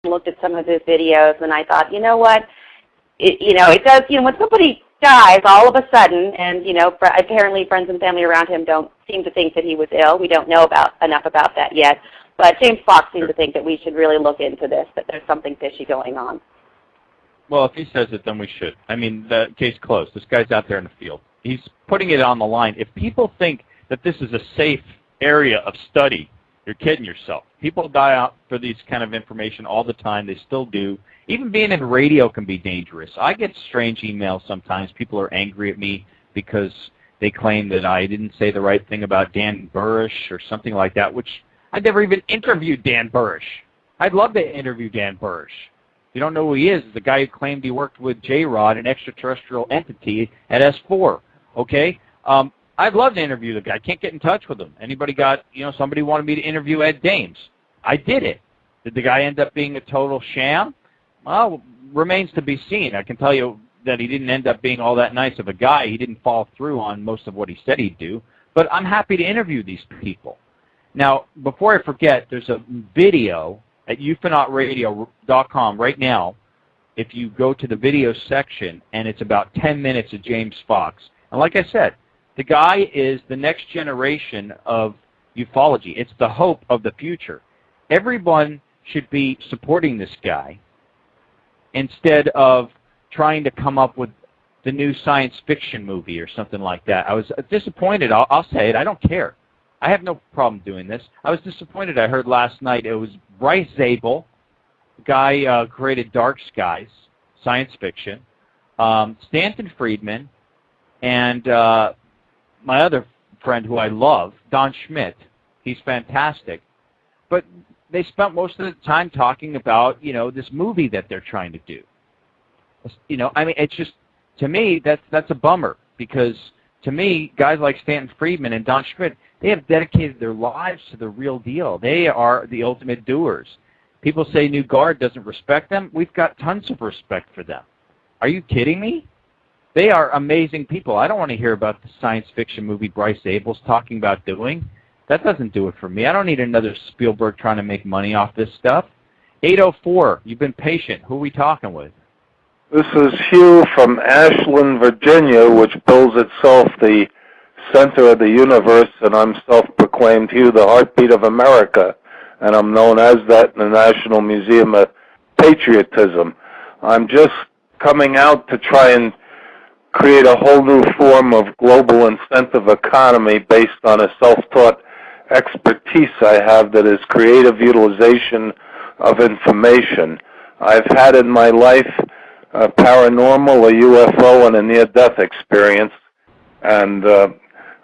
and looked at some of his videos, and I thought, you know what, it does, when somebody dies all of a sudden, and, apparently friends and family around him don't seem to think that he was ill. We don't know enough about that yet. But James Fox seemed to think that we should really look into this, that there's something fishy going on. Well, if he says it, then we should. I mean, the case closed. This guy's out there in the field. He's putting it on the line. If people think that this is a safe area of study, you're kidding yourself. People die out for these kind of information all the time. They still do. Even being in radio can be dangerous. I get strange emails sometimes. People are angry at me because they claim that I didn't say the right thing about Dan Burrish or something like that, which I never even interviewed Dan Burrish. I'd love to interview Dan Burrish. You don't know who he is. The guy who claimed he worked with J-Rod, an extraterrestrial entity, at S4. Okay? I'd love to interview the guy. I can't get in touch with him. Anybody got, somebody wanted me to interview Ed Dames. I did it. Did the guy end up being a total sham? Well, remains to be seen. I can tell you that he didn't end up being all that nice of a guy. He didn't follow through on most of what he said he'd do. But I'm happy to interview these people. Now, before I forget, there's a video at ufonautradio.com right now. If you go to the video section, and it's about 10 minutes of James Fox. And like I said, the guy is the next generation of ufology. It's the hope of the future. Everyone should be supporting this guy instead of trying to come up with the new science fiction movie or something like that. I was disappointed. I'll say it. I don't care. I have no problem doing this. I was disappointed. I heard last night it was Bryce Zabel, the guy created Dark Skies, science fiction, Stanton Friedman, and my other friend who I love, Don Schmidt. He's fantastic. But they spent most of the time talking about, this movie that they're trying to do. It's just, to me, that's a bummer, because to me, guys like Stanton Friedman and Don Schmidt, they have dedicated their lives to the real deal. They are the ultimate doers. People say New Guard doesn't respect them. We've got tons of respect for them. Are you kidding me? They are amazing people. I don't want to hear about the science fiction movie Bryce Zabel's talking about doing. That doesn't do it for me. I don't need another Spielberg trying to make money off this stuff. 804, you've been patient. Who are we talking with? This is Hugh from Ashland, Virginia, which bills itself the center of the universe, and I'm self-proclaimed Hugh, the heartbeat of America, and I'm known as that in the National Museum of Patriotism. I'm just coming out to try and create a whole new form of global incentive economy based on a self-taught expertise I have that is creative utilization of information. I've had in my life a paranormal, a UFO, and a near-death experience, and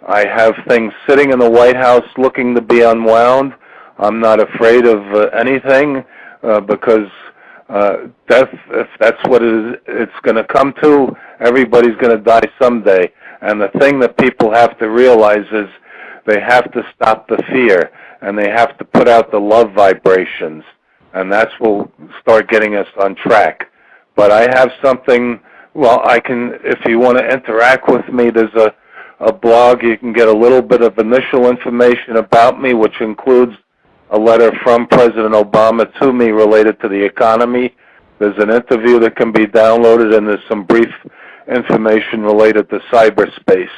I have things sitting in the White House looking to be unwound. I'm not afraid of anything because death, if that's what it's going to come to, everybody's going to die someday. And the thing that people have to realize is they have to stop the fear, and they have to put out the love vibrations, and that's what will start getting us on track. But I have something, I can, if you want to interact with me, there's a blog. You can get a little bit of initial information about me, which includes a letter from President Obama to me related to the economy. There's an interview that can be downloaded, and there's some brief information related to cyberspace.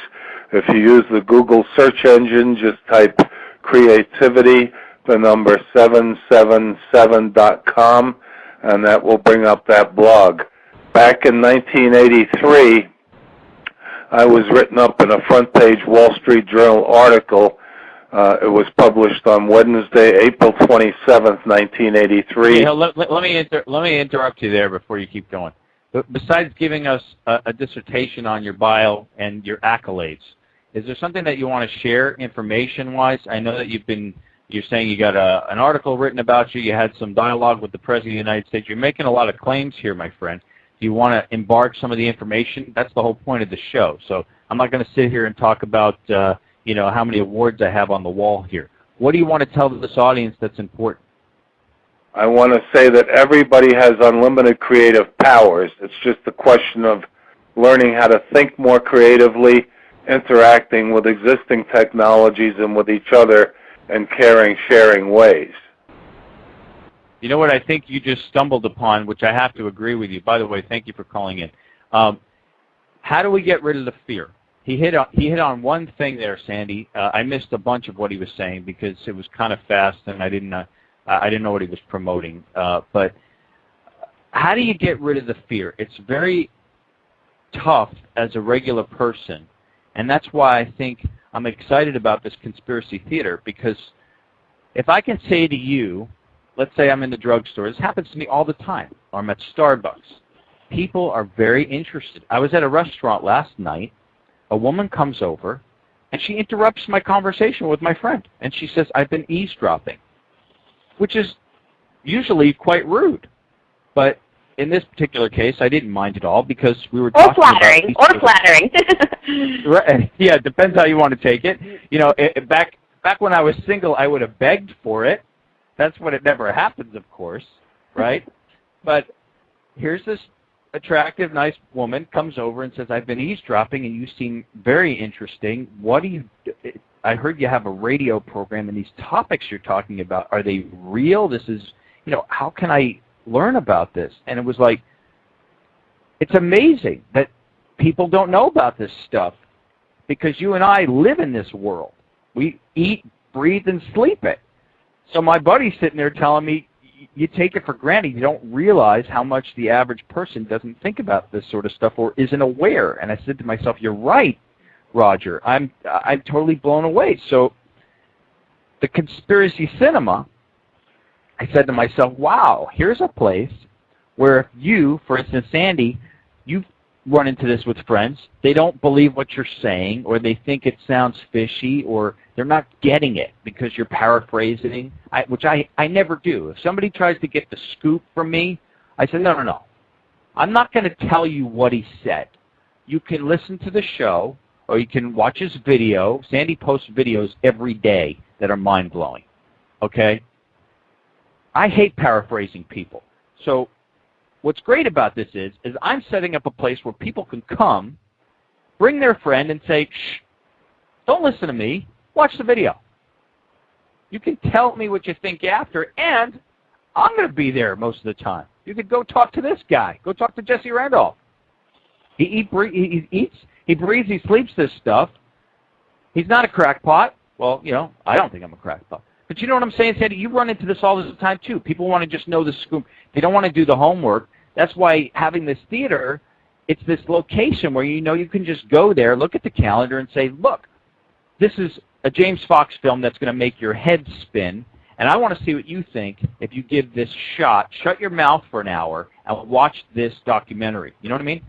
If you use the Google search engine, just type creativity, the number 777.com, and that will bring up that blog. Back in 1983, I was written up in a front-page Wall Street Journal article. It was published on Wednesday, April 27th, 1983. Yeah, let me interrupt you there before you keep going. But besides giving us a dissertation on your bio and your accolades, is there something that you want to share information-wise? I know that you're saying you got an article written about you. You had some dialogue with the President of the United States. You're making a lot of claims here, my friend. Do you want to embark some of the information? That's the whole point of the show. So I'm not going to sit here and talk about how many awards I have on the wall here. What do you want to tell this audience that's important? I want to say that everybody has unlimited creative powers. It's just a question of learning how to think more creatively, interacting with existing technologies and with each other in caring, sharing ways. You know what I think you just stumbled upon, which I have to agree with you. By the way, thank you for calling in. How do we get rid of the fear? He hit on one thing there, Sandy. I missed a bunch of what he was saying because it was kind of fast and I didn't know what he was promoting. But how do you get rid of the fear? It's very tough as a regular person, and that's why I think I'm excited about this conspiracy theater, because if I can say to you, let's say I'm in the drugstore. This happens to me all the time. Or I'm at Starbucks. People are very interested. I was at a restaurant last night. A woman comes over, and she interrupts my conversation with my friend. And she says, I've been eavesdropping, which is usually quite rude. But in this particular case, I didn't mind at all because we were talking about... Or flattering. Right. Yeah, it depends how you want to take it. You know, back when I was single, I would have begged for it. That's when it never happens, of course, right? But here's this attractive, nice woman comes over and says, I've been eavesdropping and you seem very interesting. What do you do? I heard you have a radio program and these topics you're talking about, are they real? This is, you know, how can I learn about this? And it was like, it's amazing that people don't know about this stuff because you and I live in this world. We eat, breathe, and sleep it. So my buddy's sitting there telling me, you take it for granted. You don't realize how much the average person doesn't think about this sort of stuff or isn't aware. And I said to myself, you're right, Roger. I'm totally blown away. So the conspiracy cinema, I said to myself, wow, here's a place where if you, for instance, Sandy, you've run into this with friends, they don't believe what you're saying, or they think it sounds fishy, or they're not getting it because you're paraphrasing, which I never do. If somebody tries to get the scoop from me, I say, no. I'm not going to tell you what he said. You can listen to the show, or you can watch his video. Sandy posts videos every day that are mind-blowing, okay? I hate paraphrasing people. So what's great about this is I'm setting up a place where people can come, bring their friend, and say, shh, don't listen to me. Watch the video. You can tell me what you think after, and I'm going to be there most of the time. You could go talk to this guy. Go talk to Jesse Randolph. He eats, he breathes, he sleeps this stuff. He's not a crackpot. Well, you know, I don't think I'm a crackpot. But you know what I'm saying, Sandy? You run into this all the time, too. People want to just know the scoop. They don't want to do the homework. That's why having this theater, it's this location where you know you can just go there, look at the calendar, and say, look, this is a James Fox film that's going to make your head spin, and I want to see what you think if you give this shot. Shut your mouth for an hour and watch this documentary. You know what I mean?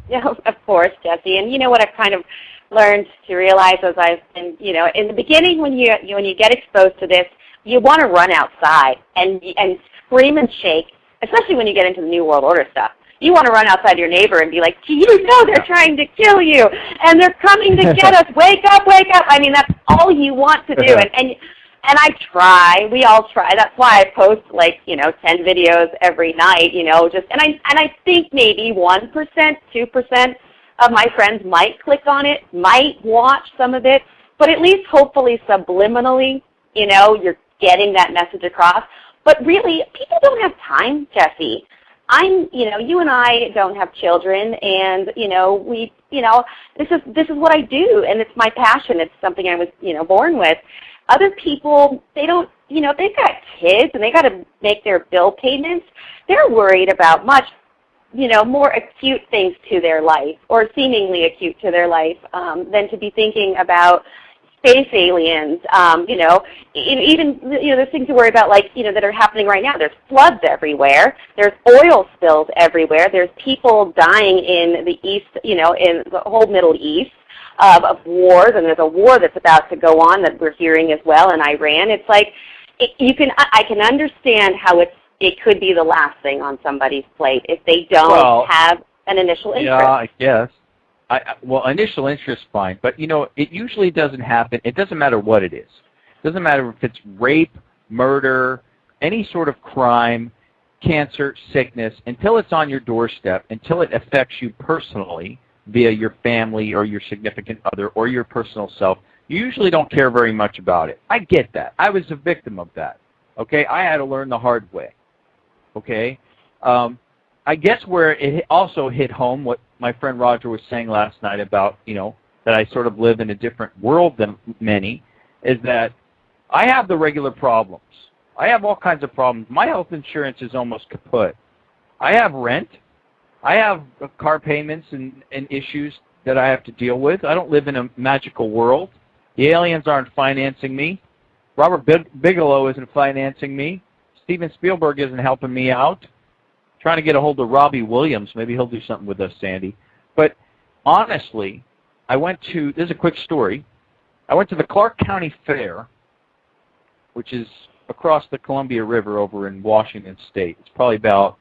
Yeah, of course, Jesse. And you know what I've kind of learned to realize as I've been, you know, in the beginning when you get exposed to this, you want to run outside and scream and shake, especially when you get into the New World Order stuff. You want to run outside your neighbor and be like, do you know they're trying to kill you and they're coming to get us? Wake up, wake up. I mean, that's all you want to do. And I try. We all try. That's why I post 10 videos every night, and I think maybe 1%, 2% of my friends might click on it, might watch some of it, but at least hopefully subliminally, you're getting that message across. But really, people don't have time, Jesse. You and I don't have children, and this is what I do, and it's my passion. It's something I was born with. Other people, they don't, they've got kids and they got to make their bill payments. They're worried about much, more acute things to their life, or seemingly acute to their life, than to be thinking about space aliens. Even there's things to worry about, that are happening right now. There's floods everywhere. There's oil spills everywhere. There's people dying in the East, in the whole Middle East. Of wars, and there's a war that's about to go on that we're hearing as well in Iran. It's like I can understand how it could be the last thing on somebody's plate if they don't have an initial interest. Yeah, I guess. Initial interest, fine, but it usually doesn't happen. It doesn't matter what it is. It doesn't matter if it's rape, murder, any sort of crime, cancer, sickness, until it's on your doorstep, until it affects you personally via your family or your significant other or your personal self, you usually don't care very much about it. I get that. I was a victim of that. Okay, I had to learn the hard way. Okay, I guess where it also hit home, what my friend Roger was saying last night about, that I sort of live in a different world than many, is that I have the regular problems. I have all kinds of problems. My health insurance is almost kaput. I have rent. I have car payments and issues that I have to deal with. I don't live in a magical world. The aliens aren't financing me. Robert Bigelow isn't financing me. Steven Spielberg isn't helping me out. Trying to get a hold of Robbie Williams. Maybe he'll do something with us, Sandy. But honestly, this is a quick story. I went to the Clark County Fair, which is across the Columbia River over in Washington State. It's probably about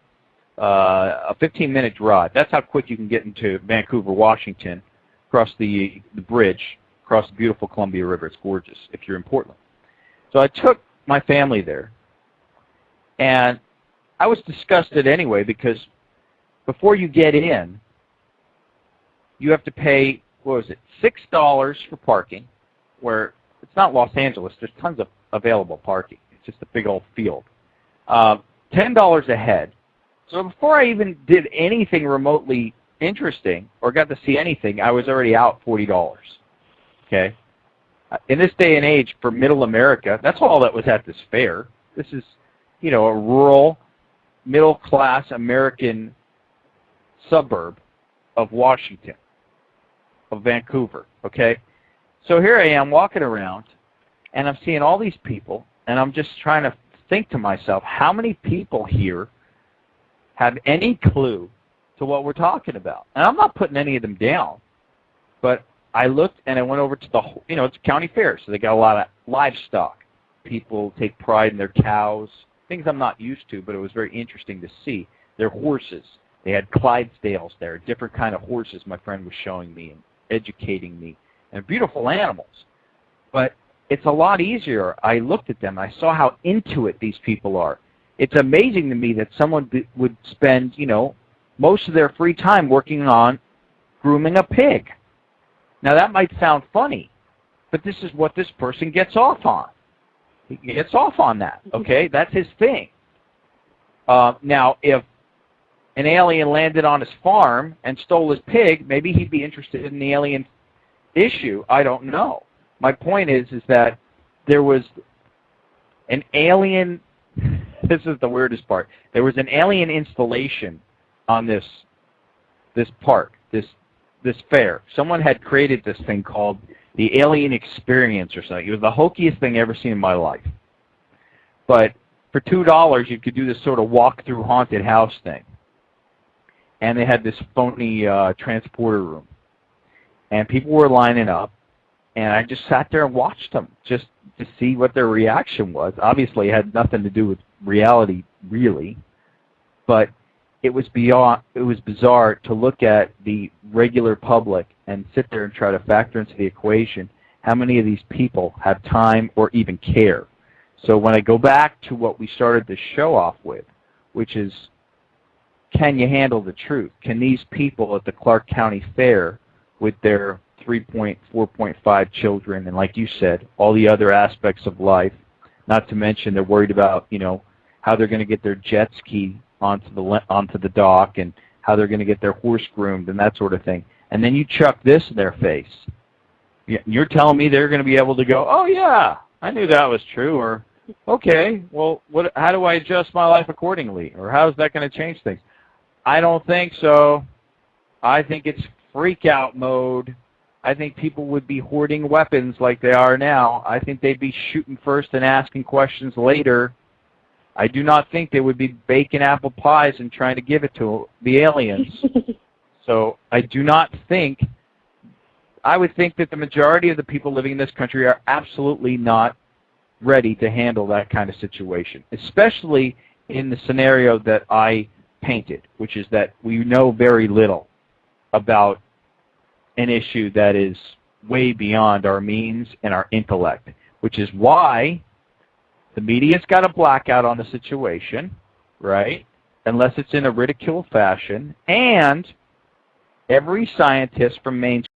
a 15-minute drive. That's how quick you can get into Vancouver, Washington, across the bridge, across the beautiful Columbia River. It's gorgeous if you're in Portland. So I took my family there, and I was disgusted anyway because before you get in, you have to pay, $6 for parking, where it's not Los Angeles. There's tons of available parking. It's just a big old field. $10 a head. So before I even did anything remotely interesting or got to see anything, I was already out $40. Okay? In this day and age, for middle America, that's all that was at this fair. This is, a rural, middle-class American suburb of Washington, of Vancouver, okay? So here I am walking around, and I'm seeing all these people, and I'm just trying to think to myself, how many people here have any clue to what we're talking about? And I'm not putting any of them down, but I looked and I went over to it's a county fair, so they got a lot of livestock. People take pride in their cows, things I'm not used to, but it was very interesting to see. Their horses. They had Clydesdales there, different kind of horses my friend was showing me and educating me, and beautiful animals. But it's a lot easier. I looked at them. I saw how into it these people are. It's amazing to me that someone would spend, most of their free time working on grooming a pig. Now, that might sound funny, but this is what this person gets off on. He gets off on that, okay? That's his thing. Now, if an alien landed on his farm and stole his pig, maybe he'd be interested in the alien issue. I don't know. My point is that there was an alien, this is the weirdest part, there was an alien installation on this park, this fair. Someone had created this thing called the Alien Experience or something. It was the hokiest thing I've ever seen in my life. But for $2, you could do this sort of walk-through haunted house thing. And they had this phony transporter room. And people were lining up, and I just sat there and watched them just to see what their reaction was. Obviously, it had nothing to do with reality, really. But it was bizarre to look at the regular public and sit there and try to factor into the equation how many of these people have time or even care. So when I go back to what we started the show off with, which is, can you handle the truth? Can these people at the Clark County Fair with their 4.5 children, and like you said, all the other aspects of life, not to mention they're worried about, how they're going to get their jet ski onto the dock and how they're going to get their horse groomed and that sort of thing. And then you chuck this in their face. You're telling me they're going to be able to go, oh, yeah, I knew that was true, or, okay, well, how do I adjust my life accordingly, or how is that going to change things? I don't think so. I think it's freak-out mode. I think people would be hoarding weapons like they are now. I think they'd be shooting first and asking questions later. I do not think they would be baking apple pies and trying to give it to the aliens. So I do not think, I would think that the majority of the people living in this country are absolutely not ready to handle that kind of situation, especially in the scenario that I painted, which is that we know very little about an issue that is way beyond our means and our intellect, which is why the media's got a blackout on the situation, right? Unless it's in a ridicule fashion, and every scientist from mainstream